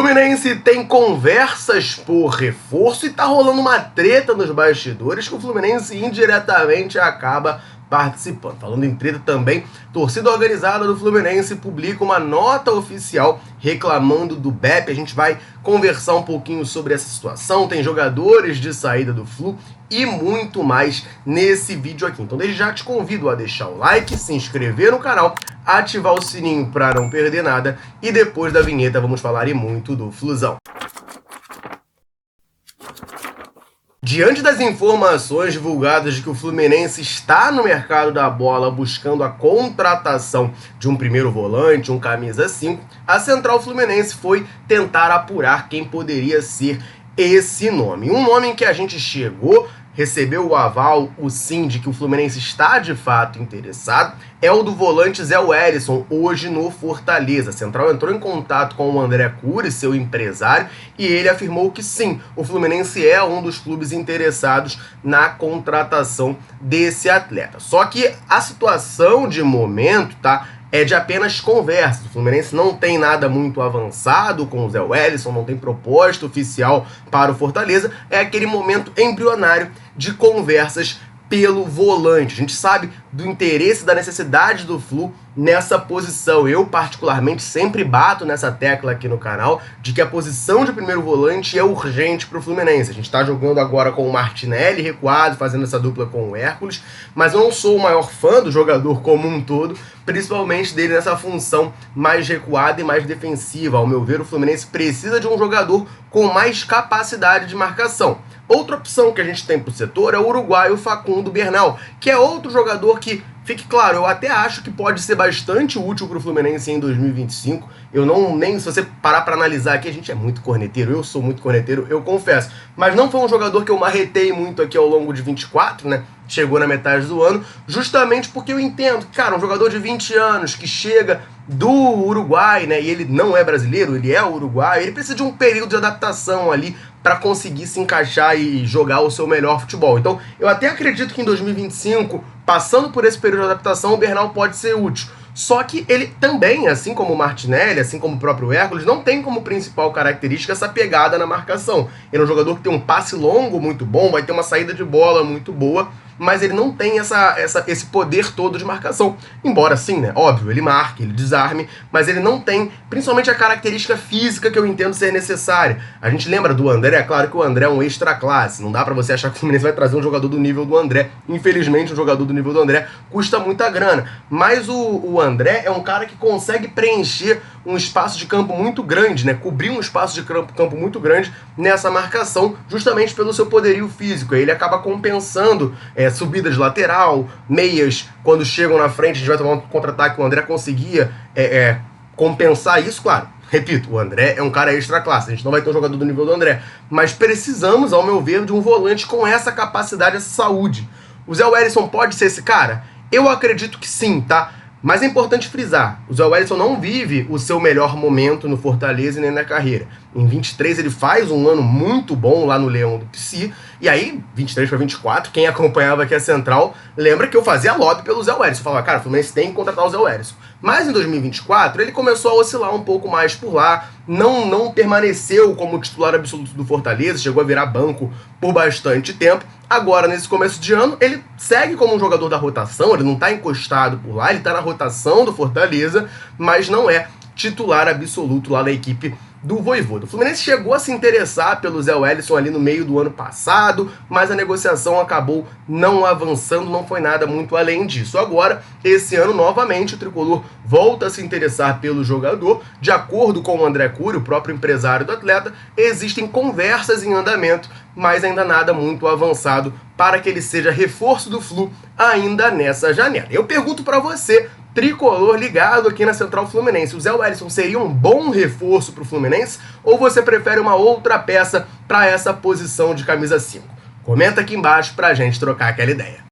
O Fluminense tem conversas por reforço e tá rolando uma treta nos bastidores que o Fluminense indiretamente acaba participando. Falando em treta também, torcida organizada do Fluminense publica uma nota oficial reclamando do BEP. A gente vai conversar um pouquinho sobre essa situação, tem jogadores de saída do Flu e muito mais nesse vídeo aqui. Então desde já te convido a deixar o like, se inscrever no canal, ativar o sininho para não perder nada e depois da vinheta vamos falar e muito do Flusão. Diante das informações divulgadas de que o Fluminense está no mercado da bola buscando a contratação de um primeiro volante, um camisa 5, a Central Fluminense foi tentar apurar quem poderia ser esse nome. Um nome em que a gente chegou, recebeu o aval, o sim, de que o Fluminense está de fato interessado, é o do volante Zé Wellison, hoje no Fortaleza. A Central entrou em contato com o André Cury, seu empresário, e ele afirmou que sim, o Fluminense é um dos clubes interessados na contratação desse atleta. Só que a situação de momento, tá? É de apenas conversa. O Fluminense não tem nada muito avançado com o Zé Wellison, não tem proposta oficial para o Fortaleza. É aquele momento embrionário de conversas pelo volante. A gente sabe do interesse, da necessidade do Flu nessa posição. Eu, particularmente, sempre bato nessa tecla aqui no canal de que a posição de primeiro volante é urgente para o Fluminense. A gente está jogando agora com o Martinelli recuado, fazendo essa dupla com o Hércules, mas eu não sou o maior fã do jogador como um todo, principalmente dele nessa função mais recuada e mais defensiva. Ao meu ver, o Fluminense precisa de um jogador com mais capacidade de marcação. Outra opção que a gente tem para o setor é o uruguaio Facundo Bernal, que é outro jogador que, fique claro, eu até acho que pode ser bastante útil para o Fluminense em 2025. Eu não, nem se você parar para analisar aqui, a gente é muito corneteiro, eu sou muito corneteiro, eu confesso. Mas não foi um jogador que eu marretei muito aqui ao longo de 24, né? Chegou na metade do ano, justamente porque eu entendo, cara, um jogador de 20 anos que chega do Uruguai, né, e ele não é brasileiro, ele é uruguaio, ele precisa de um período de adaptação ali para conseguir se encaixar e jogar o seu melhor futebol. Então, eu até acredito que em 2025, passando por esse período de adaptação, o Bernal pode ser útil. Só que ele também, assim como o Martinelli, assim como o próprio Hércules, não tem como principal característica essa pegada na marcação. Ele é um jogador que tem um passe longo muito bom, vai ter uma saída de bola muito boa, mas ele não tem esse poder todo de marcação. Embora sim, né, óbvio, ele marque, ele desarme, mas ele não tem, principalmente a característica física que eu entendo ser necessária. A gente lembra do André, é claro que o André é um extra classe, não dá pra você achar que o Fluminense vai trazer um jogador do nível do André. Infelizmente, um jogador do nível do André custa muita grana, mas o André é um cara que consegue preencher um espaço de campo muito grande, né, cobrir um espaço de campo muito grande nessa marcação, justamente pelo seu poderio físico. Ele acaba compensando subida de lateral, meias, quando chegam na frente, a gente vai tomar um contra-ataque, o André conseguia compensar isso, claro. Repito, o André é um cara extra classe, a gente não vai ter um jogador do nível do André, mas precisamos, ao meu ver, de um volante com essa capacidade, essa saúde. O Zé Wellison pode ser esse cara? Eu acredito que sim, tá? Mas é importante frisar, o Zé Wellison não vive o seu melhor momento no Fortaleza e nem na carreira. Em 23 ele faz um ano muito bom lá no Leão do Pici, e aí, 23 para 24, quem acompanhava aqui a Central, lembra que eu fazia lobby pelo Zé Wellison. Eu falava, cara, o Fluminense tem que contratar o Zé Wellison. Mas em 2024 ele começou a oscilar um pouco mais por lá, não permaneceu como titular absoluto do Fortaleza, chegou a virar banco por bastante tempo. Agora, nesse começo de ano, ele segue como um jogador da rotação, ele não está encostado por lá, ele está na rotação do Fortaleza, mas não é titular absoluto lá na equipe do Vojvoda. O Fluminense chegou a se interessar pelo Zé Wellison ali no meio do ano passado, mas a negociação acabou não avançando, não foi nada muito além disso. Agora, esse ano, novamente, o Tricolor volta a se interessar pelo jogador. De acordo com o André Cury, o próprio empresário do atleta, existem conversas em andamento, mas ainda nada muito avançado para que ele seja reforço do Flu ainda nessa janela. Eu pergunto para você, tricolor ligado aqui na Central Fluminense, o Zé Wellison seria um bom reforço para o Fluminense ou você prefere uma outra peça para essa posição de camisa 5? Comenta aqui embaixo para a gente trocar aquela ideia.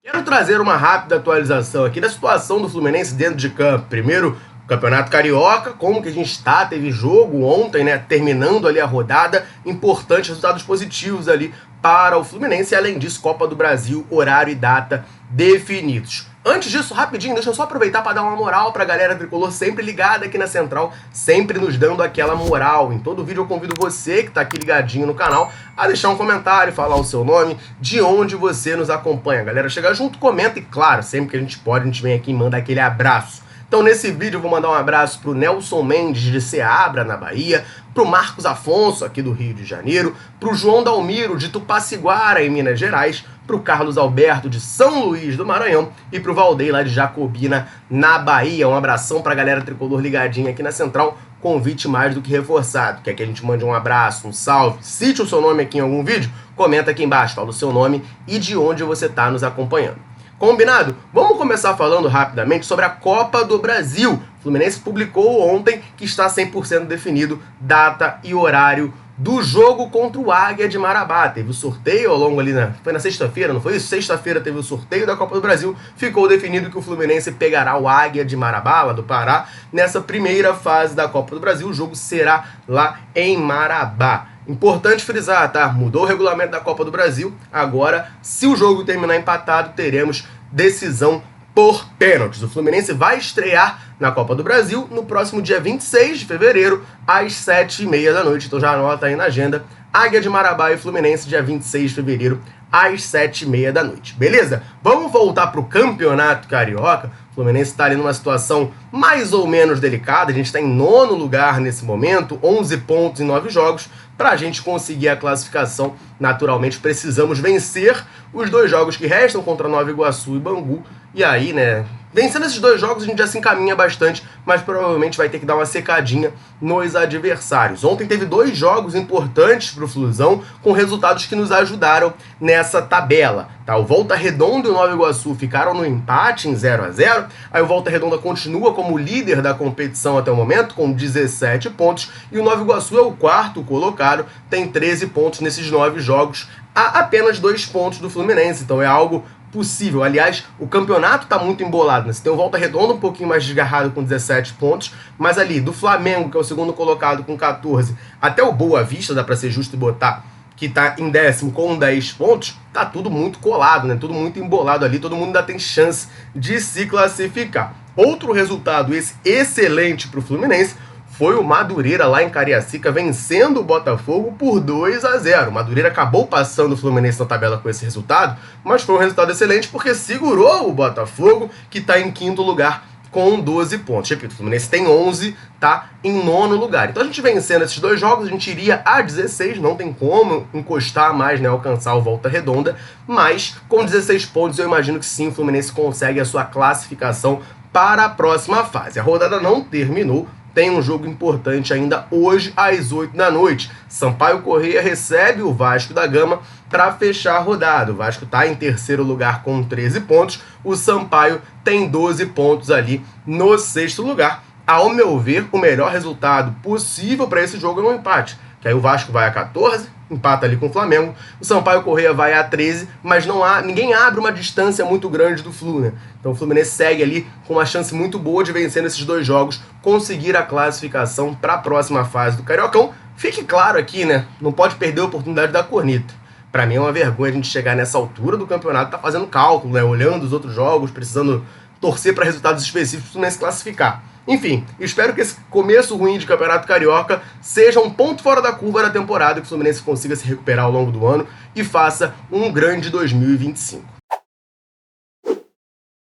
Quero trazer uma rápida atualização aqui da situação do Fluminense dentro de campo. Primeiro, Campeonato Carioca, como que a gente está, teve jogo ontem, né, terminando ali a rodada, importantes resultados positivos ali para o Fluminense, e além disso, Copa do Brasil, horário e data definidos. Antes disso, rapidinho, deixa eu só aproveitar para dar uma moral pra galera tricolor sempre ligada aqui na Central, sempre nos dando aquela moral. Em todo vídeo eu convido você que tá aqui ligadinho no canal a deixar um comentário, falar o seu nome, de onde você nos acompanha. Galera, chega junto, comenta e claro, sempre que a gente pode, a gente vem aqui e manda aquele abraço. Então nesse vídeo eu vou mandar um abraço pro Nelson Mendes de Ceabra, na Bahia, pro Marcos Afonso, aqui do Rio de Janeiro, pro João Dalmiro, de Tupaciguara, em Minas Gerais, pro Carlos Alberto, de São Luís do Maranhão, e pro Valdei, lá de Jacobina, na Bahia. Um abração pra galera tricolor ligadinha aqui na Central, convite mais do que reforçado. Quer que a gente mande um abraço, um salve, cite o seu nome aqui em algum vídeo? Comenta aqui embaixo, fala o seu nome e de onde você está nos acompanhando. Combinado? Vamos começar falando rapidamente sobre a Copa do Brasil. O Fluminense publicou ontem que está 100% definido data e horário do jogo contra o Águia de Marabá. Teve o sorteio ao longo ali, foi na sexta-feira, não foi isso? Sexta-feira teve o sorteio da Copa do Brasil. Ficou definido que o Fluminense pegará o Águia de Marabá, lá do Pará, nessa primeira fase da Copa do Brasil. O jogo será lá em Marabá. Importante frisar, tá? Mudou o regulamento da Copa do Brasil. Agora, se o jogo terminar empatado, teremos decisão por pênaltis. O Fluminense vai estrear na Copa do Brasil no próximo dia 26 de fevereiro, às 7h30 da noite. Então já anota aí na agenda. Águia de Marabá e Fluminense, dia 26 de fevereiro, às 7h30 da noite. Beleza? Vamos voltar para o Campeonato Carioca. O Fluminense está ali numa situação mais ou menos delicada. A gente está em 9º lugar nesse momento, 11 pontos em 9 jogos. Para a gente conseguir a classificação, naturalmente, precisamos vencer os 2 jogos que restam contra Nova Iguaçu e Bangu. E aí, né, vencendo esses 2 jogos, a gente já se encaminha bastante, mas provavelmente vai ter que dar uma secadinha nos adversários. Ontem teve 2 jogos importantes para o Flusão, com resultados que nos ajudaram nessa tabela. Tá? O Volta Redonda e o Nova Iguaçu ficaram no empate em 0-0. Aí o Volta Redonda continua como líder da competição até o momento, com 17 pontos. E o Nova Iguaçu é o 4º colocado, tem 13 pontos nesses 9 jogos, a apenas 2 pontos do Fluminense. Então é algo possível. Aliás, o campeonato está muito embolado, né? Você tem o Volta Redonda um pouquinho mais desgarrado com 17 pontos, mas ali do Flamengo, que é o 2º colocado com 14, até o Boa Vista, dá para ser justo e botar, que está em 10º com 10 pontos, tá tudo muito colado, né? Tudo muito embolado ali, todo mundo ainda tem chance de se classificar. Outro resultado esse excelente para o Fluminense foi o Madureira lá em Cariacica vencendo o Botafogo por 2-0. O Madureira acabou passando o Fluminense na tabela com esse resultado, mas foi um resultado excelente porque segurou o Botafogo, que está em 5º lugar com 12 pontos. Repito, o Fluminense tem 11, tá em 9º lugar. Então a gente vencendo esses 2 jogos, a gente iria a 16, não tem como encostar mais, né, alcançar o Volta Redonda, mas com 16 pontos eu imagino que sim, o Fluminense consegue a sua classificação para a próxima fase. A rodada não terminou. Tem um jogo importante ainda hoje, às 8 da noite. Sampaio Corrêa recebe o Vasco da Gama para fechar a rodada. O Vasco está em 3º lugar com 13 pontos. O Sampaio tem 12 pontos ali no 6º lugar. Ao meu ver, o melhor resultado possível para esse jogo é um empate. Que aí o Vasco vai a 14, empata ali com o Flamengo. O Sampaio Corrêa vai a 13, mas ninguém abre uma distância muito grande do Flu, né? Então o Fluminense segue ali com uma chance muito boa de vencer nesses 2 jogos, conseguir a classificação para a próxima fase do Cariocão. Fique claro aqui, né? Não pode perder a oportunidade da corneta. Para mim é uma vergonha a gente chegar nessa altura do campeonato, tá fazendo cálculo, né? Olhando os outros jogos, precisando torcer para resultados específicos para o Fluminense classificar. Enfim, espero que esse começo ruim de Campeonato Carioca seja um ponto fora da curva da temporada, que o Fluminense consiga se recuperar ao longo do ano e faça um grande 2025.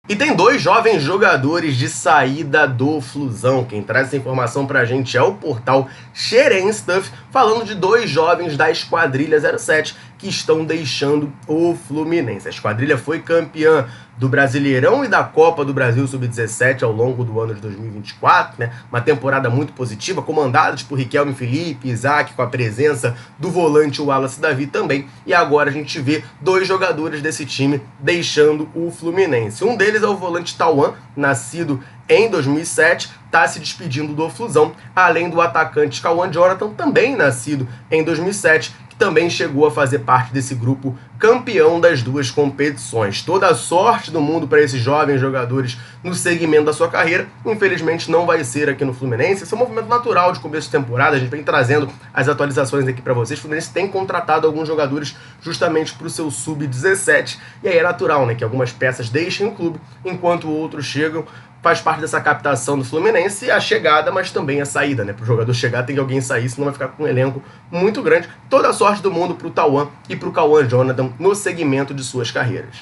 E tem 2 jovens jogadores de saída do Flusão. Quem traz essa informação pra gente é o portal Xeren Stuff, falando de 2 jovens da Esquadrilha 07 que estão deixando o Fluminense. A Esquadrilha foi campeã do Brasileirão e da Copa do Brasil Sub-17 ao longo do ano de 2024, né? Uma temporada muito positiva, comandada por Riquelme Felipe, Isaac, com a presença do volante Wallace Davi também. E agora a gente vê 2 jogadores desse time deixando o Fluminense. Um deles é o volante Tauan, nascido em 2007, está se despedindo do Flusão, além do atacante Cauã Jonathan, também nascido em 2007, que que também chegou a fazer parte desse grupo campeão das duas competições. Toda a sorte do mundo para esses jovens jogadores no segmento da sua carreira. Infelizmente não vai ser aqui no Fluminense. Esse é um movimento natural de começo de temporada. A gente vem trazendo as atualizações aqui para vocês. O Fluminense tem contratado alguns jogadores justamente para o seu sub-17. E aí é natural, né, que algumas peças deixem o clube enquanto outros chegam. Faz parte dessa captação do Fluminense a chegada, mas também a saída, né? Para o jogador chegar tem que alguém sair, senão vai ficar com um elenco muito grande. Toda a sorte do mundo para o Tauan e para o Cauã Jonathan no segmento de suas carreiras.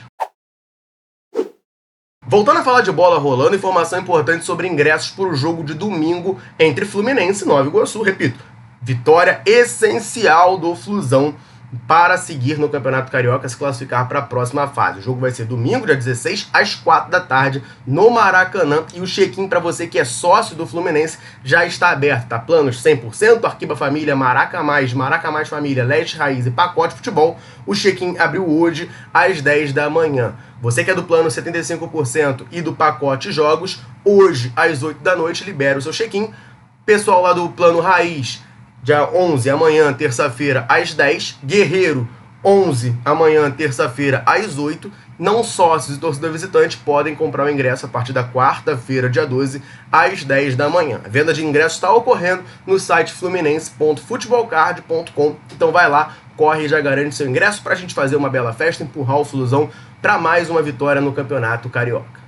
Voltando a falar de bola rolando, informação importante sobre ingressos para o jogo de domingo entre Fluminense e Nova Iguaçu. Repito, vitória essencial do Flusão para seguir no Campeonato Carioca, se classificar para a próxima fase. O jogo vai ser domingo, dia 16, às 4 da tarde, no Maracanã. E o check-in para você que é sócio do Fluminense já está aberto, tá? Planos 100%, Arquiba Família, Maraca Mais Família, Leste Raiz e Pacote Futebol. O check-in abriu hoje às 10 da manhã. Você que é do plano 75% e do pacote Jogos, hoje às 8 da noite libera o seu check-in. Pessoal lá do plano Raiz, dia 11, amanhã, terça-feira, às 10. Guerreiro, 11, amanhã, terça-feira, às 8. Não sócios e torcedor visitante podem comprar o ingresso a partir da quarta-feira, dia 12, às 10 da manhã. A venda de ingressos está ocorrendo no site fluminense.futebolcard.com. Então vai lá, corre e já garante seu ingresso para a gente fazer uma bela festa, empurrar o Flusão para mais uma vitória no Campeonato Carioca.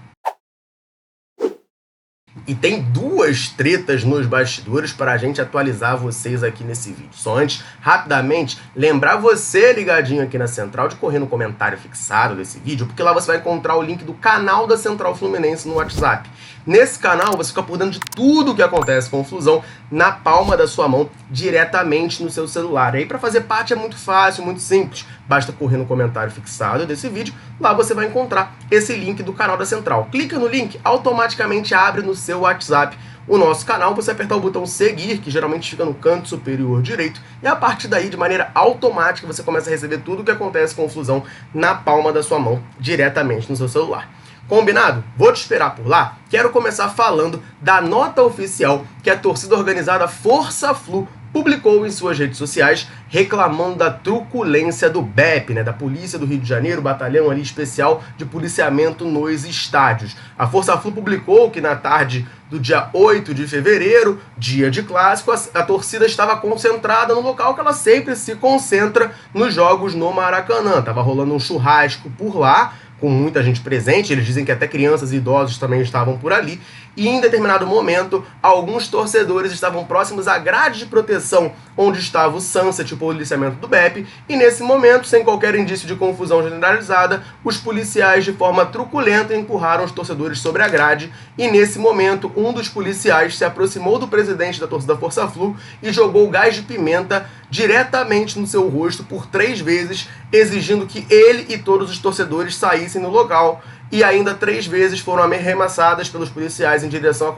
E tem duas tretas nos bastidores para a gente atualizar vocês aqui nesse vídeo. Só antes, rapidamente, lembrar você ligadinho aqui na Central de correr no comentário fixado desse vídeo, porque lá você vai encontrar o link do canal da Central Fluminense no WhatsApp. Nesse canal você fica por dentro de tudo o que acontece com o Flusão na palma da sua mão, diretamente no seu celular. E aí para fazer parte é muito fácil, muito simples. Basta correr no comentário fixado desse vídeo, lá você vai encontrar esse link do canal da Central. Clica no link, automaticamente abre no seu WhatsApp o nosso canal, você apertar o botão seguir, que geralmente fica no canto superior direito, e a partir daí, de maneira automática, você começa a receber tudo o que acontece com o Flusão na palma da sua mão, diretamente no seu celular. Combinado? Vou te esperar por lá. Quero começar falando da nota oficial que a torcida organizada Força Flu publicou em suas redes sociais, reclamando da truculência do BEP, né, da Polícia do Rio de Janeiro, batalhão ali especial de policiamento nos estádios. A Força Flu publicou que na tarde do dia 8 de fevereiro, dia de clássico, a torcida estava concentrada no local que ela sempre se concentra nos jogos no Maracanã. Tava rolando um churrasco por lá, com muita gente presente, eles dizem que até crianças e idosos também estavam por ali, e em determinado momento, alguns torcedores estavam próximos à grade de proteção onde estava o Sunset, o policiamento do BEP, e nesse momento, sem qualquer indício de confusão generalizada, os policiais de forma truculenta empurraram os torcedores sobre a grade, e nesse momento, um dos policiais se aproximou do presidente da torcida Força Flu e jogou gás de pimenta diretamente no seu rosto por 3 vezes, exigindo que ele e todos os torcedores saíssem do local, e ainda 3 vezes foram arremessadas pelos policiais em direção à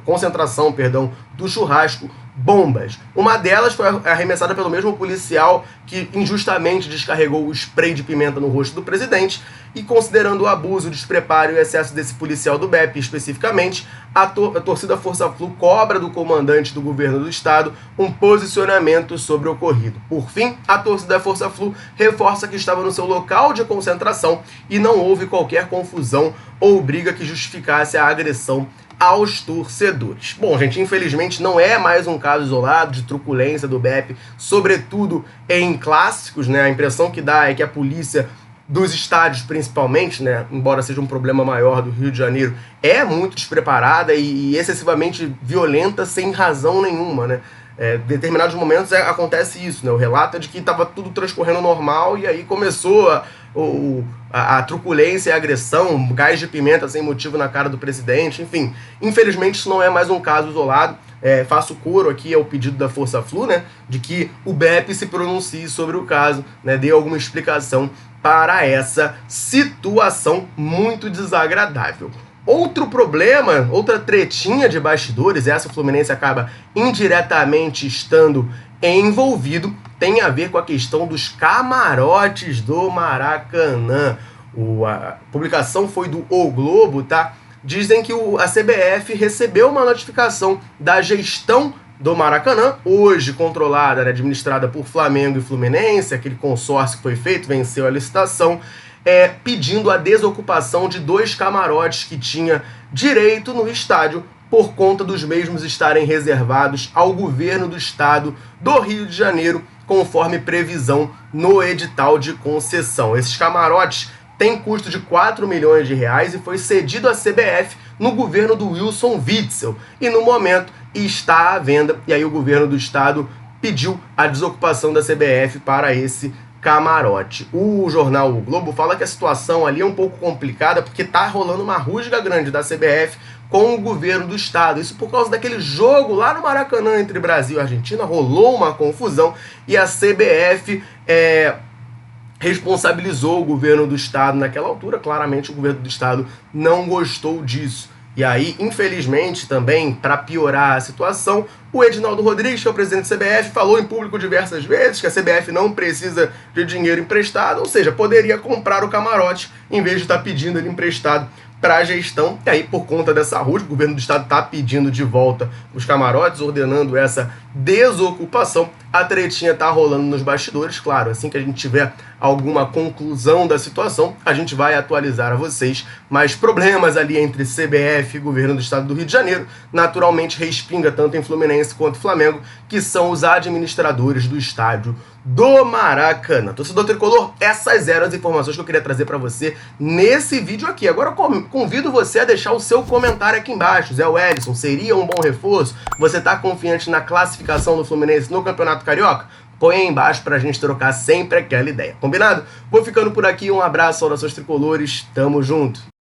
concentração do churrasco, bombas. Uma delas foi arremessada pelo mesmo policial que injustamente descarregou o spray de pimenta no rosto do presidente, e considerando o abuso, o despreparo e o excesso desse policial do BEP especificamente, a torcida Força Flu cobra do comandante do governo do estado um posicionamento sobre o ocorrido. Por fim, a torcida Força Flu reforça que estava no seu local de concentração e não houve qualquer confusão ou briga que justificasse a agressão aos torcedores. Bom, gente, infelizmente não é mais um caso isolado de truculência do BEP, sobretudo em clássicos, né? A impressão que dá é que a polícia dos estádios, principalmente, né, embora seja um problema maior do Rio de Janeiro, é muito despreparada e excessivamente violenta sem razão nenhuma, né? Em determinados momentos acontece isso, né? O relato é de que estava tudo transcorrendo normal e aí começou a truculência e a agressão, gás de pimenta sem motivo na cara do presidente, enfim. Infelizmente isso não é mais um caso isolado. Faço coro aqui ao pedido da Força Flu, né, de que o BEP se pronuncie sobre o caso, né, dê alguma explicação para essa situação muito desagradável. Outro problema, outra tretinha de bastidores, essa o Fluminense acaba indiretamente estando envolvido, tem a ver com a questão dos camarotes do Maracanã. A publicação foi do O Globo, tá? Dizem que a CBF recebeu uma notificação da gestão do Maracanã, hoje controlada, né, administrada por Flamengo e Fluminense, aquele consórcio que foi feito, venceu a licitação, pedindo a desocupação de 2 camarotes que tinha direito no estádio por conta dos mesmos estarem reservados ao governo do estado do Rio de Janeiro, conforme previsão no edital de concessão. Esses camarotes têm custo de 4 milhões de reais e foi cedido à CBF no governo do Wilson Witzel e no momento está à venda, e aí o governo do estado pediu a desocupação da CBF para esse camarote. O jornal O Globo fala que a situação ali é um pouco complicada porque tá rolando uma rusga grande da CBF com o governo do estado. Isso por causa daquele jogo lá no Maracanã entre Brasil e Argentina, rolou uma confusão e a CBF responsabilizou o governo do estado naquela altura. Claramente o governo do estado não gostou disso. E aí, infelizmente, também, para piorar a situação, o Edinaldo Rodrigues, que é o presidente da CBF, falou em público diversas vezes que a CBF não precisa de dinheiro emprestado, ou seja, poderia comprar o camarote em vez de estar pedindo ele emprestado para a gestão. E aí, por conta dessa rusga, o governo do estado está pedindo de volta os camarotes, ordenando essa desocupação. A tretinha está rolando nos bastidores, claro, assim que a gente tiver alguma conclusão da situação, a gente vai atualizar a vocês, mas problemas ali entre CBF e governo do estado do Rio de Janeiro, naturalmente respinga tanto em Fluminense quanto Flamengo, que são os administradores do estádio do Maracanã. Torcedor tricolor, essas eram as informações que eu queria trazer para você nesse vídeo aqui. Agora eu convido você a deixar o seu comentário aqui embaixo. Zé Wellison, seria um bom reforço? Você está confiante na classificação do Fluminense no Campeonato Carioca? Põe aí embaixo pra gente trocar sempre aquela ideia, combinado? Vou ficando por aqui, um abraço, saudações tricolores, tamo junto!